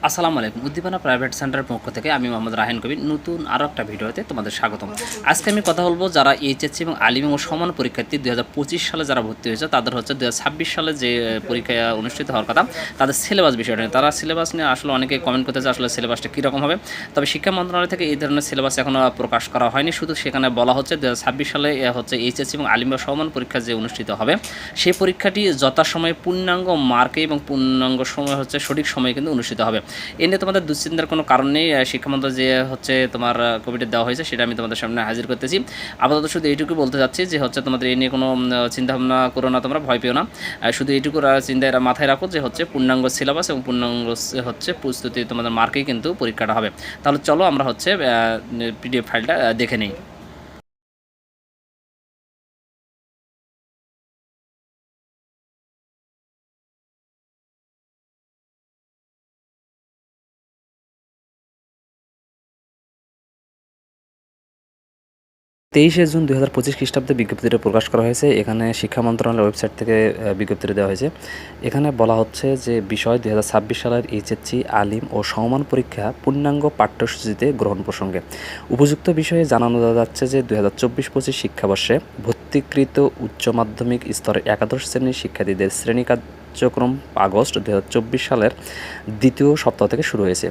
আসসালামু আলাইকুম। উদ্দীপনা প্রাইভেট সেন্টারের পক্ষ থেকে আমি মোহাম্মদ রাহেন কবির নতুন আরও একটা ভিডিওতে তোমাদের স্বাগতম। আজকে আমি কথা বলবো যারা এইচএসসি এবং আলিম ও সমান পরীক্ষার্থী 2025 সালে যারা ভর্তি হয়েছে তাদের হচ্ছে 2026 সালে যে পরীক্ষা অনুষ্ঠিত হওয়ার কথা তাদের সিলেবাস বিষয়টা নিয়ে। তারা সিলেবাস নিয়ে আসলে অনেকে কমেন্ট করতে চায় আসলে সিলেবাসটা কীরকম হবে। তবে শিক্ষা মন্ত্রণালয় থেকে এই ধরনের সিলেবাস এখনও প্রকাশ করা হয়নি, শুধু সেখানে বলা হচ্ছে 2026 সালে হচ্ছে এইচএসসি এবং আলিম ও সমান পরীক্ষা যে অনুষ্ঠিত হবে সেই পরীক্ষাটি যথাসময়ে পূর্ণাঙ্গ মার্কে এবং পূর্ণাঙ্গ সময় হচ্ছে সঠিক সময়ে কিন্তু অনুষ্ঠিত হবে। এ নিয়ে তোমাদের দুশ্চিন্তার কোনো কারণ নেই। শিক্ষামন্ত্রী যে হচ্ছে তোমার কমিটি দেওয়া হয়েছে সেটা আমি তোমাদের সামনে হাজির করতেছি। আপাতত শুধু এইটুকু বলতে চাচ্ছি যে হচ্ছে তোমাদের এই নিয়ে কোনো চিন্তাভাবনা করো না, তোমরা ভয় পেও না। শুধু এইটুকু চিন্তায় মাথায় রাখো যে হচ্ছে পূর্ণাঙ্গ সিলেবাস এবং পূর্ণাঙ্গ হচ্ছে প্রস্তুতি তোমাদের মার্কেই কিন্তু পরীক্ষাটা হবে। তাহলে চলো আমরা হচ্ছে পিডিএফ ফাইলটা দেখে নিই। 23 জুন 2025 খ্রিস্টাব্দে বিজ্ঞপ্তিটা প্রকাশ করা হয়েছে। এখানে শিক্ষা মন্ত্রণালয়ের ওয়েবসাইট থেকে বিজ্ঞপ্তিটা দেওয়া হয়েছে। এখানে বলা হচ্ছে যে বিষয় 2026 সালের এইচএসসি আলিম ও সমমান পরীক্ষা পূর্ণাঙ্গ পাঠ্যসূচিতে গ্রহণ প্রসঙ্গে উপযুক্ত বিষয়ে জানানো যাচ্ছে যে 2024-25 শিক্ষাবর্ষে ভর্তিকৃত উচ্চ মাধ্যমিক স্তরের একাদশ শ্রেণীর শিক্ষার্থীদের শ্রেণী কার্যক্রম আগস্ট 2024 সালের দ্বিতীয় সপ্তাহ থেকে শুরু হয়েছে।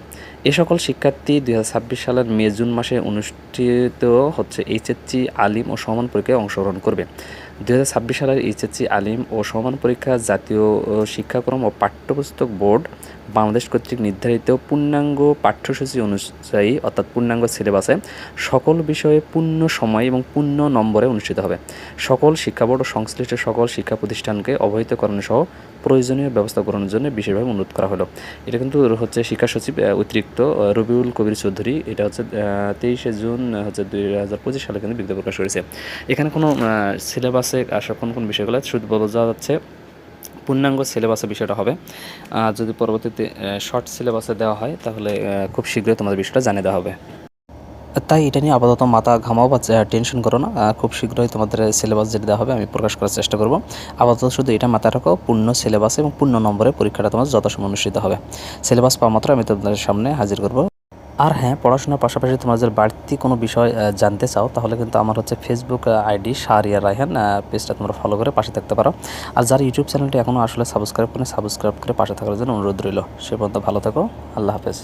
এ সকল শিক্ষার্থী 2026 সালের মে-জুন মাসে অনুষ্ঠিত হচ্ছে এইচএসসি আলিম ও সমান পরীক্ষায় অংশগ্রহণ করবে। 2026 সালের এইচএসসি আলিম ও সমান পরীক্ষা জাতীয় শিক্ষাক্রম ও পাঠ্যপুস্তক বোর্ড বাংলাদেশ কর্তৃক নির্ধারিত পূর্ণাঙ্গ পাঠ্যসূচি অনুযায়ী অর্থাৎ পূর্ণাঙ্গ সিলেবাসে সকল বিষয়ে পূর্ণ সময় এবং পূর্ণ নম্বরে অনুষ্ঠিত হবে। সকল শিক্ষা বোর্ড ও সংশ্লিষ্ট সকল শিক্ষা প্রতিষ্ঠানকে অবহিতকরণ সহ প্রয়োজনীয় ব্যবস্থা গ্রহণের জন্য বিশেষভাবে অনুরোধ করা হলো। এটা কিন্তু হচ্ছে শিক্ষা সচিব অতিরিক্ত রবিউল কবির চৌধুরী, এটা হচ্ছে 23 জুন হচ্ছে 2025 সালে কিন্তু বিজ্ঞপ্তি প্রকাশ করেছে। এখানে কোনো সিলেবাসে আসা কোন বিষয়গুলো শুধু বলা যাচ্ছে পূর্ণাঙ্গ সিলেবাসের বিষয়টা হবে। যদি পরবর্তীতে শর্ট সিলেবাসে দেওয়া হয় তাহলে খুব শীঘ্রই তোমাদের বিষয়টা জানিয়ে দেওয়া হবে। তাই এটা নিয়ে আপাতত মাথা ঘামাও বা টেনশন করো না। খুব শীঘ্রই তোমাদের সিলেবাস যেটা দেওয়া হবে আমি প্রকাশ করার চেষ্টা করব। আপাতত শুধু এটা মাথায় রাখো, পূর্ণ সিলেবাস এবং পূর্ণ নম্বরে পরীক্ষাটা তোমার যথাসময় অনুষ্ঠিত হবে। সিলেবাস পাওয়া মাত্র আমি তোমাদের সামনে হাজির করব। আর হ্যাঁ, পড়াশোনার পাশাপাশি তোমরা যদি বাড়তি কোনো বিষয় জানতে চাও তাহলে কিন্তু আমার হচ্ছে ফেসবুক আইডি শাহরিয়ার রায়হান পেজটা তোমরা ফলো করে পাশে থাকতে পারো। আর যারা ইউটিউব চ্যানেলটি এখনও আসলে সাবস্ক্রাইব করে পাশে থাকার জন্য অনুরোধ রইল। সে পর্যন্ত ভালো থাকো। আল্লাহ হাফেজ।